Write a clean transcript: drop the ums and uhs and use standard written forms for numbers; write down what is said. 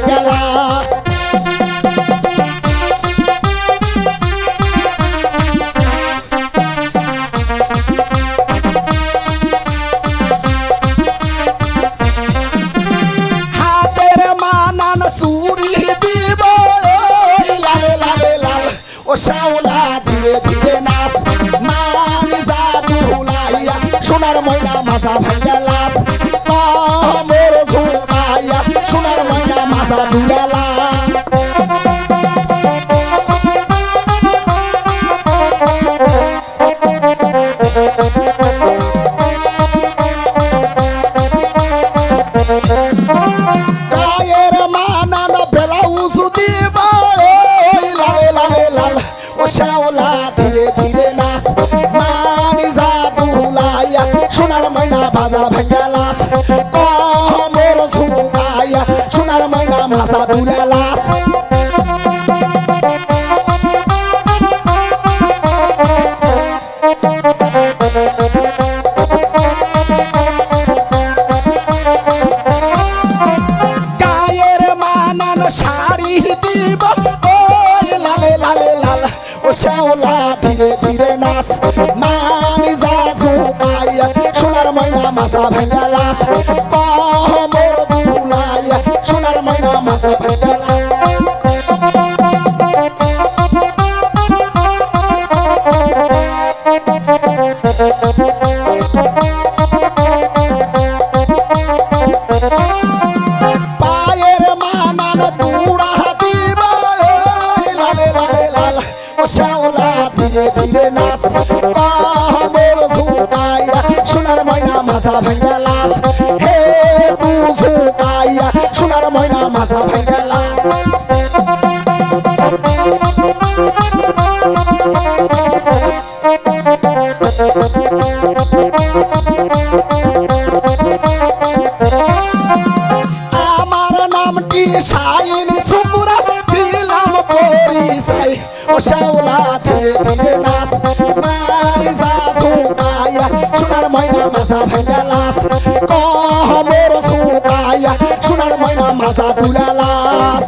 ভাঙ্গালাস হাতের মানান চুরি দিব লালে লালে লাল ও শাওলা ধীরে ধীরে নাচ মানি জাদু লাইয়া সোনার ময়না মাছা ভাঙ্গালাস কমর ঝুমাইয়া সোনার ময়না মাছা দুলালা গায়ের মানান ব্লাউজ দিব লালে লালে লাল ও শাওলা ধীরে ধীরে নাচ মানি জাদু লাইয়া সোনার ময়না বাজা ভাঙ্গালাস কমর ঝুমাইয়া সোনার ময়না মাছা দুলালাস গায়ের মানান শাড়ি দিব লালে লালে লাল ও শাওলা ধীরে ধীরে নাচ মানি জাদু লাইয়া সোনার ময়না মাছা ভাঙ্গালাস কমর দুলাইয়া সোনার ময়না মাছা ভাঙ্গালাস পায়ের মানান দুড়া দিব লালে লালে লাল ও শাওলা ধীরে ধীরে নাচ কমর ঝুমাইয়া সোনার ময়না মাছা ভাঙ্গালাস হে ঝুমাইয়া সোনার ময়না মাছা ভাঙ্গালাস আমার নামটি শাইন সুপুরা দিলাম পরিচয় ও শাওলা ধীরে ধীরে নাচ মারি জাদু লাইয়া সোনার ময়না মাছা ভাঙ্গালাস কমর ঝুমাইয়া সোনার ময়না মাছা দুলালাস